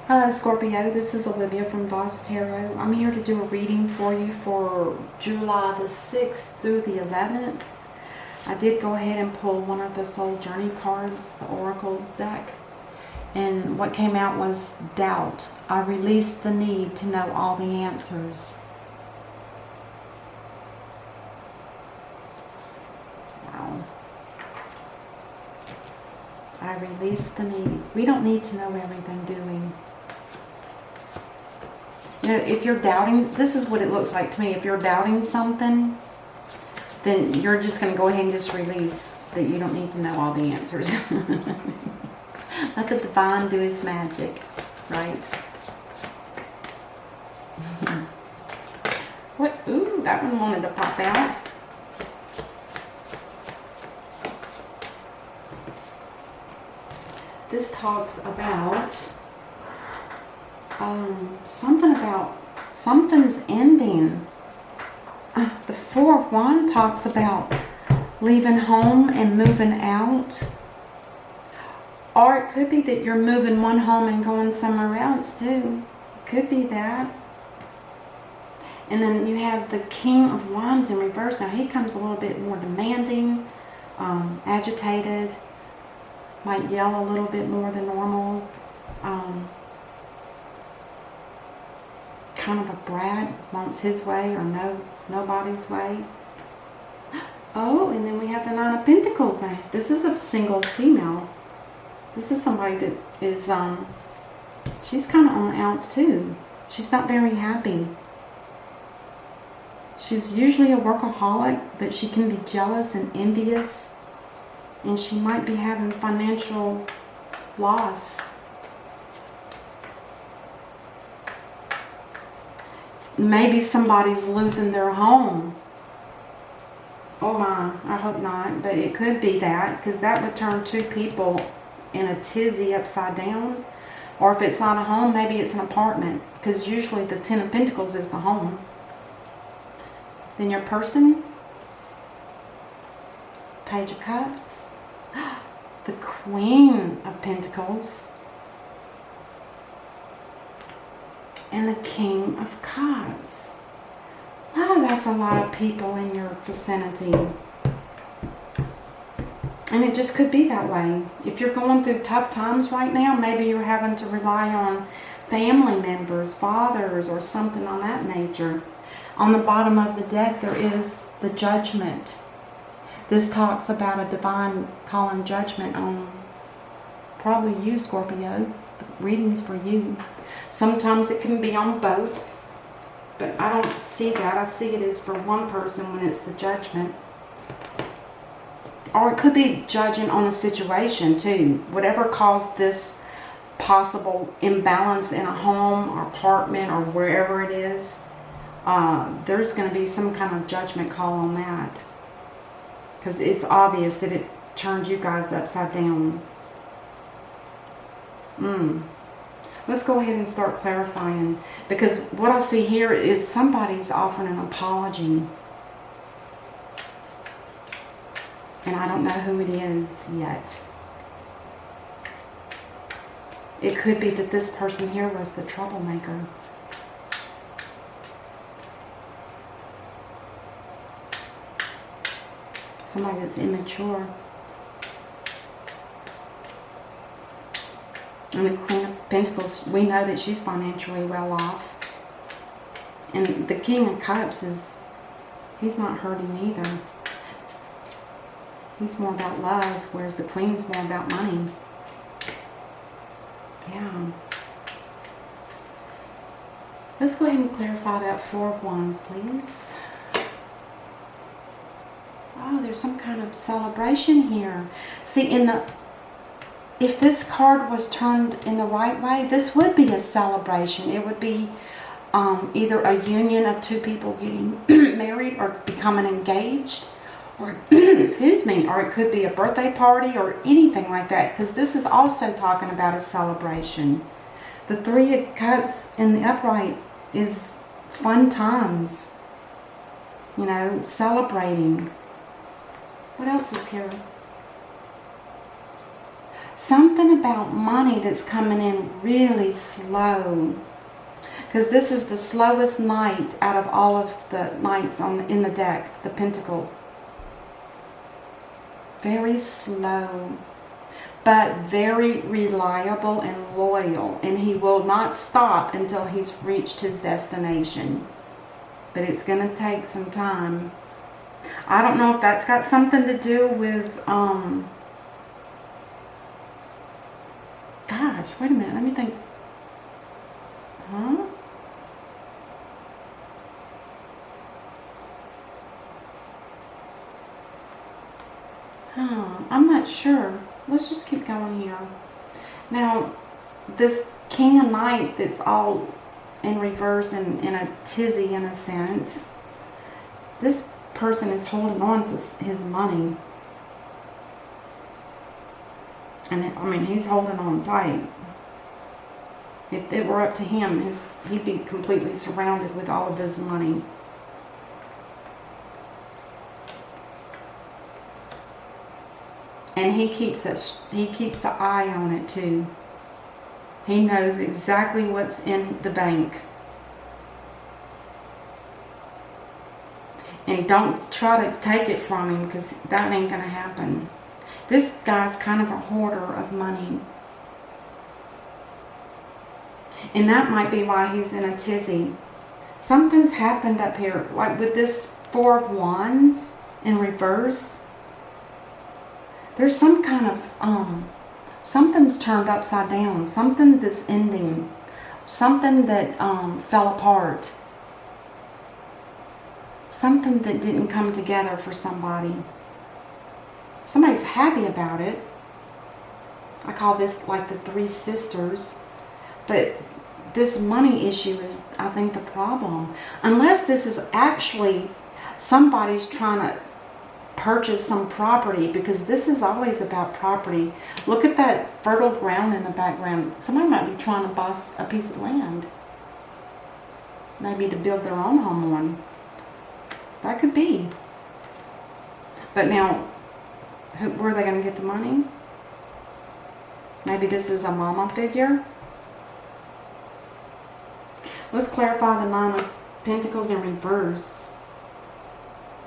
Hello Scorpio, this is Olivia from Boss Tarot. I'm here to do a reading for you for July the 6th through the 11th. I did go ahead and pull one of the Soul Journey cards, the Oracle deck, and what came out was doubt. I released the need to know all the answers. Wow. I released the need. We don't need to know everything, do we? You know, if you're doubting, this is what it looks like to me. If you're doubting something, then you're just going to go ahead and just release that you don't need to know all the answers. Let the divine do his magic, right? What? Ooh, that one wanted to pop out. This talks about something's ending. The Four of Wands talks about leaving home and moving out. Or it could be that you're moving one home and going somewhere else too. Could be that. And then you have the King of Wands in reverse. Now he comes a little bit more demanding, agitated, might yell a little bit more than normal. Kind of a brat, wants his way or nobody's way. Oh, and then we have the Nine of Pentacles now. This is a single female. This is somebody that is, she's kind of on the outs too. She's not very happy. She's usually a workaholic, but she can be jealous and envious. And she might be having financial loss. Maybe somebody's losing their home. Oh my, I hope not, but it could be that, because that would turn two people in a tizzy upside down. Or if it's not a home, maybe it's an apartment, because usually the Ten of Pentacles is the home. Then your person, Page of Cups, the Queen of Pentacles, and the King of Cups. Wow, that's a lot of people in your vicinity. And it just could be that way. If you're going through tough times right now, maybe you're having to rely on family members, fathers, or something on that nature. On the bottom of the deck, there is the Judgment. This talks about a divine calling judgment on probably you, Scorpio. The reading's for you. Sometimes it can be on both, but I don't see that. I see it as for one person when it's the Judgment. Or it could be judging on a situation too. Whatever caused this possible imbalance in a home or apartment or wherever it is, there's going to be some kind of judgment call on that. Because it's obvious that it turned you guys upside down. Let's go ahead and start clarifying. Because what I see here is somebody's offering an apology. And I don't know who it is yet. It could be that this person here was the troublemaker. Somebody that's immature. And the Queen of Pentacles, we know that she's financially well off. And the King of Cups he's not hurting either. He's more about love, whereas the Queen's more about money. Yeah. Let's go ahead and clarify that Four of Wands, please. Oh, there's some kind of celebration here. See, if this card was turned in the right way, this would be a celebration. It would be either a union of two people getting married or becoming engaged, or excuse me, or it could be a birthday party or anything like that, because this is also talking about a celebration. The Three of Cups in the upright is fun times, you know, celebrating. What else is here? Something about money that's coming in really slow. Because this is the slowest knight out of all of the knights in the deck, the Pentacle. Very slow, but very reliable and loyal. And he will not stop until he's reached his destination. But it's going to take some time. I don't know if that's got something to do with, gosh, wait a minute, let me think. Huh? I'm not sure. Let's just keep going here. Now, this King of Knight that's all in reverse and in a tizzy in a sense, this person is holding on to his money. And he's holding on tight. If it were up to him, he'd be completely surrounded with all of his money. And he keeps an eye on it too. He knows exactly what's in the bank. And don't try to take it from him, because that ain't going to happen. This guy's kind of a hoarder of money. And that might be why he's in a tizzy. Something's happened up here. Like with this Four of Wands in reverse. There's some kind of, something's turned upside down. Something that's ending. Something that fell apart. Something that didn't come together for somebody. Somebody's happy about it. I call this like the three sisters. But this money issue is, I think, the problem. Unless this is actually somebody's trying to purchase some property, because this is always about property. Look at that fertile ground in the background. Somebody might be trying to buy a piece of land. Maybe to build their own home on. That could be. But now, where are they going to get the money? Maybe this is a mama figure. Let's clarify the Nine of Pentacles in reverse.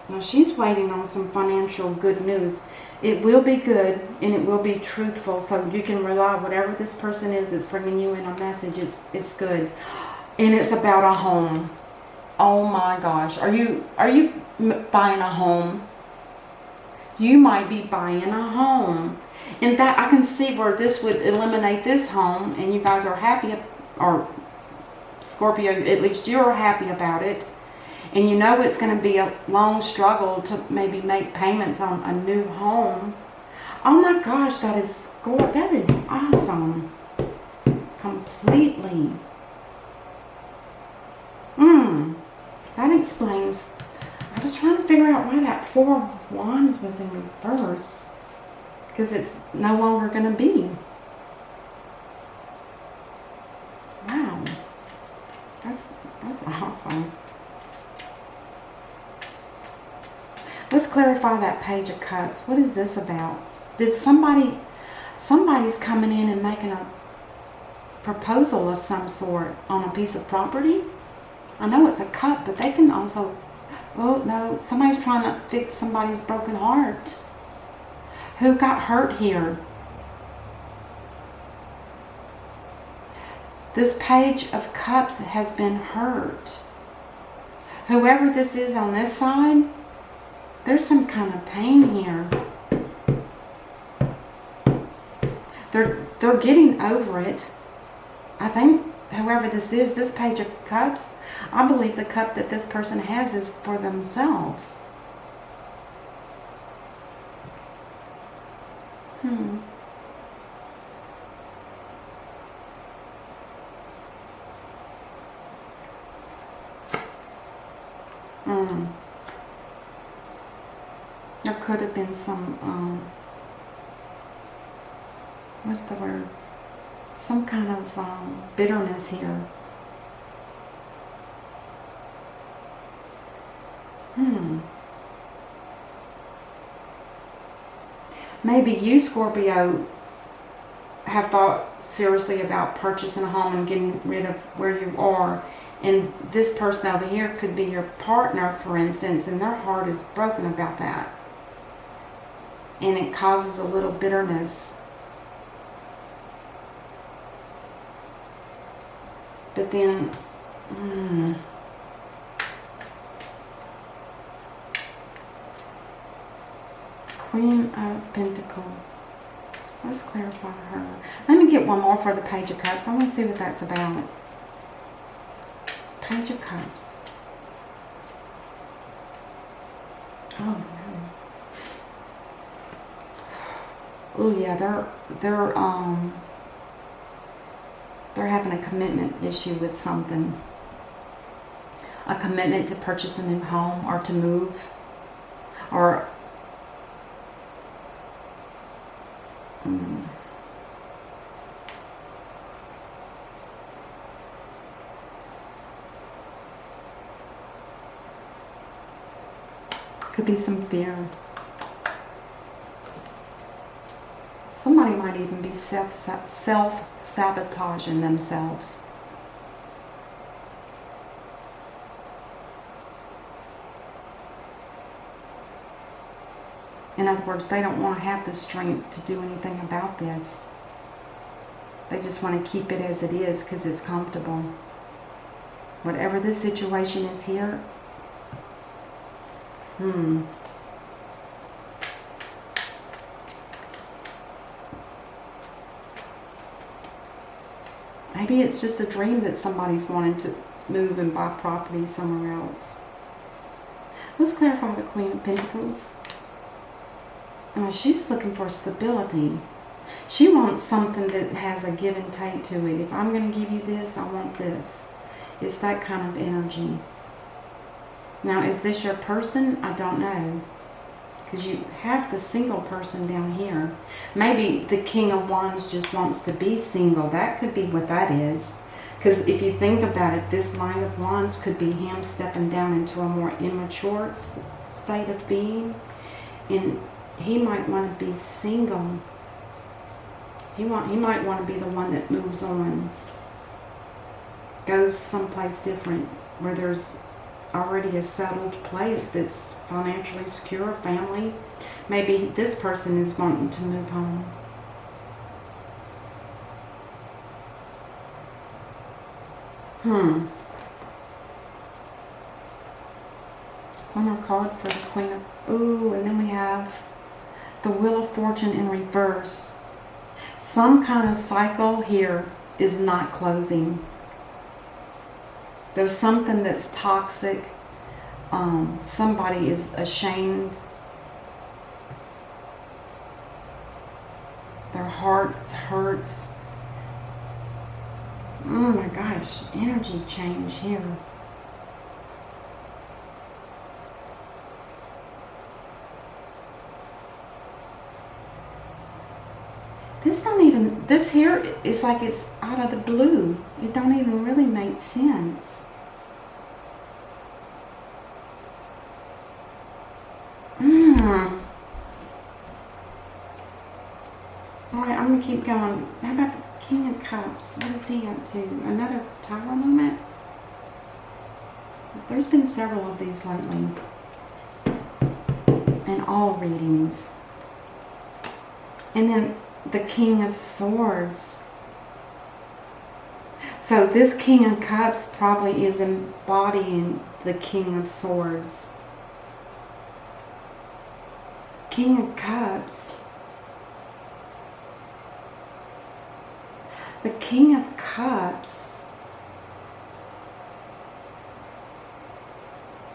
Now she's waiting on some financial good news. It will be good and it will be truthful, so you can rely whatever this person is that's bringing you in a message. It's good, and it's about a home. Oh my gosh, are you buying a home? You might be buying a home, and that I can see where this would eliminate this home, and you guys are happy, or Scorpio, at least you're happy about it. And you know it's going to be a long struggle to maybe make payments on a new home. Oh my gosh, that is awesome. Completely. That explains. I was trying to figure out why that Four of Wands was in reverse. Because it's no longer going to be. Wow. That's awesome. Let's clarify that Page of Cups. What is this about? Did somebody's coming in and making a proposal of some sort on a piece of property? I know it's a cup, but they can also, oh no, somebody's trying to fix somebody's broken heart. Who got hurt here? This Page of Cups has been hurt. Whoever this is on this side, there's some kind of pain here. They're getting over it. I think whoever this is, this Page of Cups, I believe the cup that this person has is for themselves. There could have been some, what's the word? Some kind of bitterness here. Maybe you, Scorpio, have thought seriously about purchasing a home and getting rid of where you are. And this person over here could be your partner, for instance, and their heart is broken about that. And it causes a little bitterness. But then, Queen of Pentacles. Let's clarify her. Let me get one more for the Page of Cups. I want to see what that's about. Page of Cups. Oh my goodness. Oh yeah, they're having a commitment issue with something. A commitment to purchase a new home or to move, or could be some fear. Somebody might even be self-sabotaging themselves. In other words, they don't want to have the strength to do anything about this. They just want to keep it as it is because it's comfortable. Whatever this situation is here, maybe it's just a dream that somebody's wanting to move and buy property somewhere else. Let's clarify the Queen of Pentacles. She's looking for stability. She wants something that has a give and take to it. If I'm going to give you this, I want this. It's that kind of energy. Now, is this your person? I don't know. Because you have the single person down here. Maybe the King of Wands just wants to be single. That could be what that is. Because if you think about it, this Knight of Wands could be him stepping down into a more immature state of being. And he might want to be single. He might want to be the one that moves on. Goes someplace different where there's already a settled place that's financially secure, family. Maybe this person is wanting to move home. One more card for the Queen of... Ooh, and then we have the Wheel of Fortune in reverse. Some kind of cycle here is not closing. There's something that's toxic. Somebody is ashamed. Their heart hurts. Oh my gosh, energy change here. This here is like it's out of the blue. It don't even really make sense. Alright, I'm going to keep going. How about the King of Cups? What is he up to? Another Tower moment? There's been several of these lately. In all readings. And then the King of Swords. So this King of Cups probably is embodying the King of Swords. King of Cups. The King of Cups.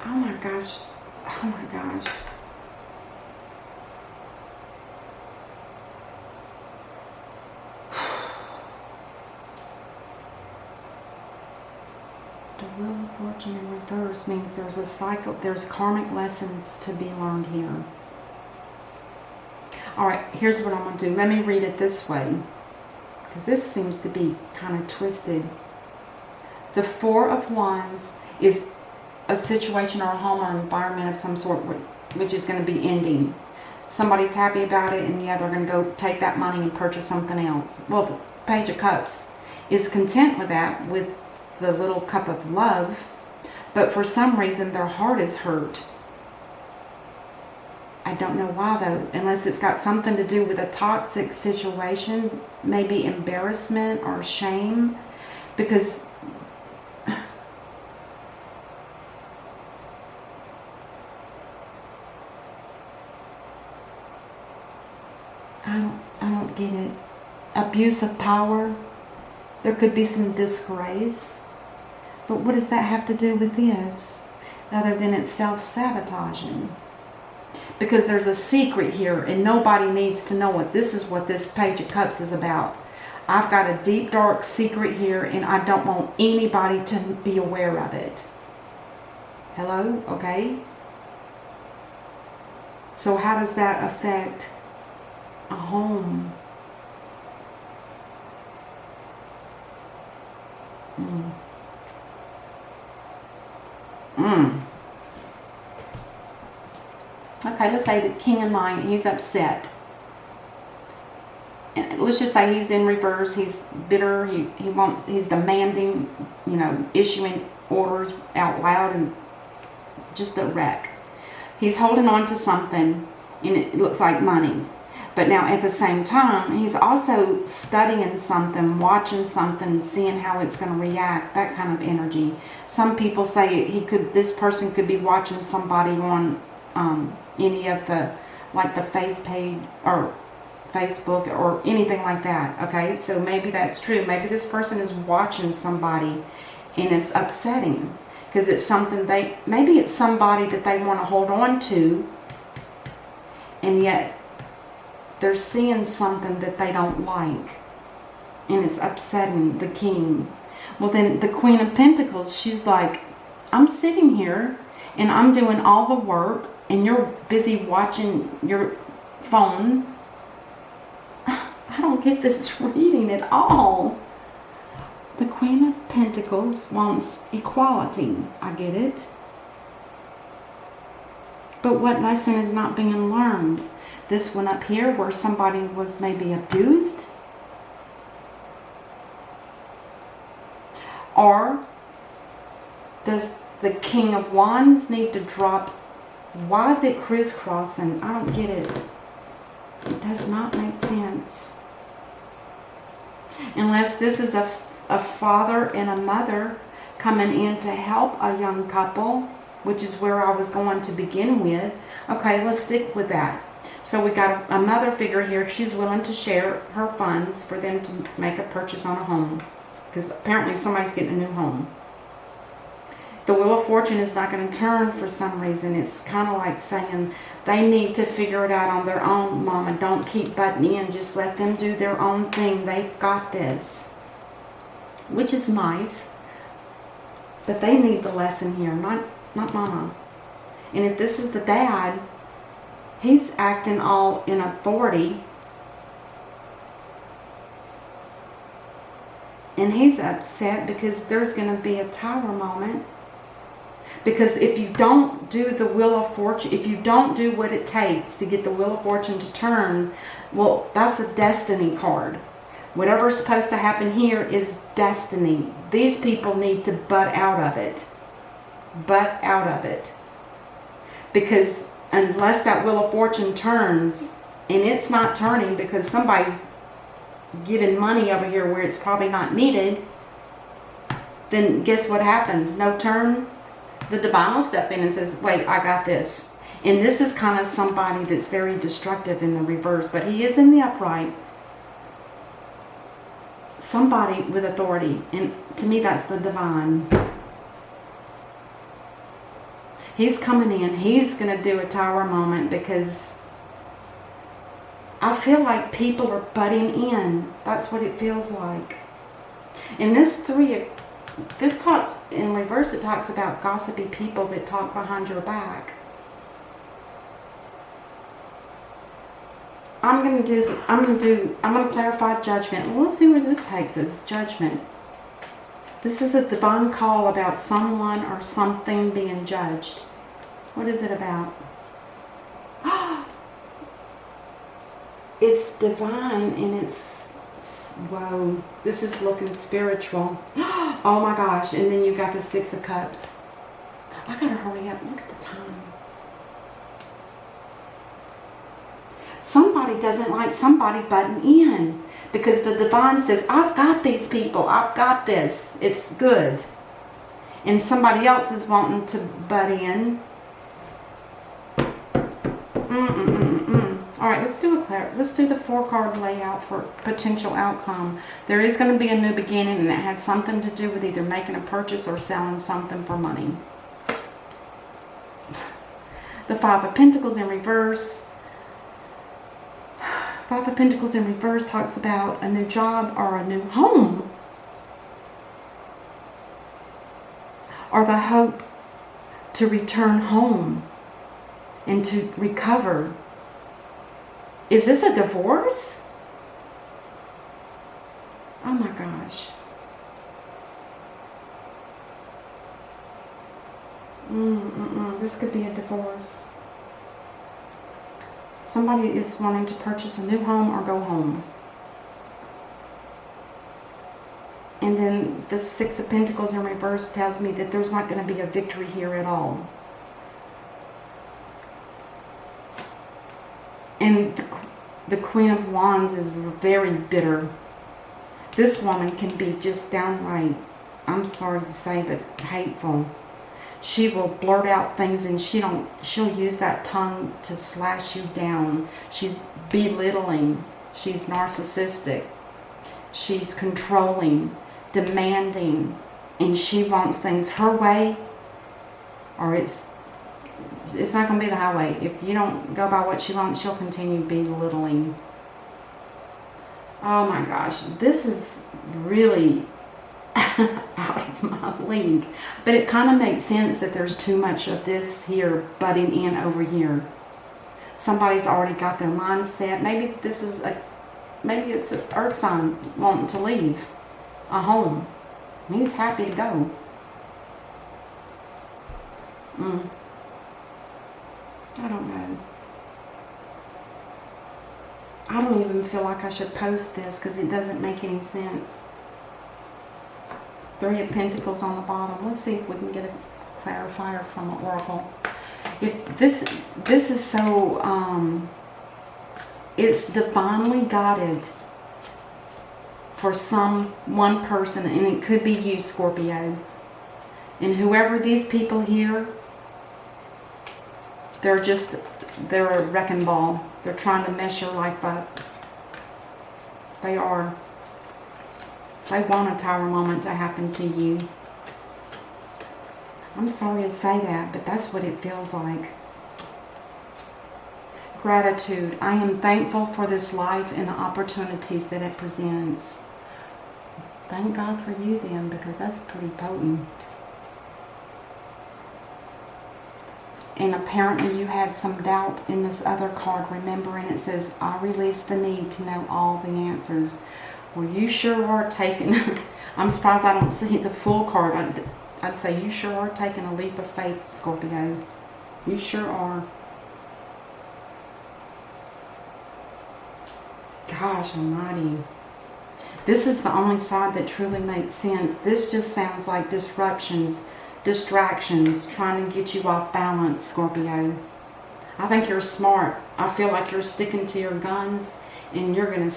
Oh my gosh. Oh my gosh. The Wheel of Fortune in reverse means there's a cycle, there's karmic lessons to be learned here. Alright, here's what I'm going to do. Let me read it this way, because this seems to be kind of twisted. The Four of Wands is a situation or a home or environment of some sort which is going to be ending. somebody's happy about it, and yeah, they're going to go take that money and purchase something else. Well, the Page of Cups is content with that, with the little cup of love, but for some reason their heart is hurt. I don't know why though, unless it's got something to do with a toxic situation, maybe embarrassment or shame, because I don't get it. Abuse of power. There could be some disgrace. But what does that have to do with this? Other than it's self-sabotaging. Because there's a secret here and nobody needs to know it. This is what this Page of Cups is about. I've got a deep, dark secret here and I don't want anybody to be aware of it. Hello? Okay? So how does that affect a home? Okay, let's say the King of Nine, he's upset. And let's just say he's in reverse, he's bitter, he's demanding, issuing orders out loud and just a wreck. He's holding on to something and it looks like money. But now at the same time, he's also studying something, watching something, seeing how it's going to react, that kind of energy. Some people say this person could be watching somebody on any of the, like the face page or Facebook or anything like that. Okay, so maybe that's true. Maybe this person is watching somebody and it's upsetting because it's something maybe it's somebody that they want to hold on to, and yet they're seeing something that they don't like and it's upsetting the king. Well, then the Queen of Pentacles, she's like, I'm sitting here and I'm doing all the work and you're busy watching your phone. I don't get this reading at all. The Queen of Pentacles wants equality. I get it. But what lesson is not being learned? This one up here where somebody was maybe abused? Or does the King of Wands need to drop? Why is it crisscrossing? I don't get it. It does not make sense. Unless this is a father and a mother coming in to help a young couple, which is where I was going to begin with. Okay, let's stick with that. So we got a mother figure here. She's willing to share her funds for them to make a purchase on a home. Because apparently somebody's getting a new home. The Wheel of Fortune is not going to turn for some reason. It's kind of like saying they need to figure it out on their own, Mama. Don't keep butting in. Just let them do their own thing. They've got this. Which is nice. But they need the lesson here, not Mama. And if this is the dad, he's acting all in authority. And he's upset because there's going to be a tower moment. Because if you don't do the Wheel of Fortune, if you don't do what it takes to get the Wheel of Fortune to turn, well, that's a destiny card. Whatever's supposed to happen here is destiny. These people need to butt out of it. Butt out of it. Because unless that Wheel of Fortune turns, and it's not turning because somebody's giving money over here where it's probably not needed, then guess what happens? No turn. The divine will step in and says, wait, I got this. And this is kind of somebody that's very destructive in the reverse, but he is in the upright. Somebody with authority. And to me, that's the divine. He's coming in. He's going to do a tower moment because I feel like people are butting in. That's what it feels like. And this talks in reverse. It talks about gossipy people that talk behind your back. I'm going to clarify judgment. Well, let's see where this takes us. Judgment. This is a divine call about someone or something being judged. What is it about? it's divine and it's, whoa, this is looking spiritual. Oh my gosh. And then you got the Six of Cups. I gotta hurry up. Look at the time. Somebody doesn't like somebody butting in because the divine says, I've got these people. I've got this. It's good. And somebody else is wanting to butt in. All right, let's do the 4-card layout for potential outcome. There is going to be a new beginning, and it has something to do with either making a purchase or selling something for money. The 5 of Pentacles in reverse. 5 of Pentacles in reverse talks about a new job or a new home. Or the hope to return home and to recover. Is this a divorce? Oh my gosh. This could be a divorce. Somebody is wanting to purchase a new home or go home. And then the 6 of Pentacles in reverse tells me that there's not going to be a victory here at all. And the Queen of Wands is very bitter. This woman can be just downright, I'm sorry to say, but hateful. She will blurt out things and she'll use that tongue to slash you down. She's belittling. She's narcissistic. She's controlling, demanding, and she wants things her way, or it's not going to be the highway. If you don't go by what she wants, she'll continue belittling. Oh my gosh, this is really out of my league. But it kind of makes sense that there's too much of this here butting in over here. Somebody's already got their mindset. Maybe it's an earth sign wanting to leave a home. He's happy to go. I don't know. I don't even feel like I should post this because it doesn't make any sense. 3 of Pentacles on the bottom. Let's see if we can get a clarifier from an oracle. If this is so, it's divinely guided for one person, and it could be you, Scorpio. And whoever these people here, they're a wrecking ball. They're trying to mess your life up. They are. They want a tower moment to happen to you. I'm sorry to say that, but that's what it feels like. Gratitude. I am thankful for this life and the opportunities that it presents. Thank God for you then, because that's pretty potent. And apparently you had some doubt in this other card, remember, and it says, I release the need to know all the answers. Well, you sure are taking, I'm surprised I don't see the full card. I'd say you sure are taking a leap of faith, Scorpio. You sure are. Gosh almighty. This is the only side that truly makes sense. This just sounds like disruptions, distractions, trying to get you off balance, Scorpio. I think you're smart. I feel like you're sticking to your guns, and you're going to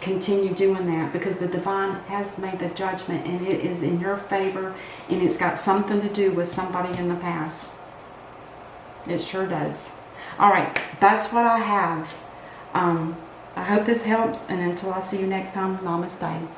continue doing that because the divine has made the judgment, and it is in your favor, and it's got something to do with somebody in the past. It sure does. All right, that's what I have. I hope this helps, and until I see you next time, namaste.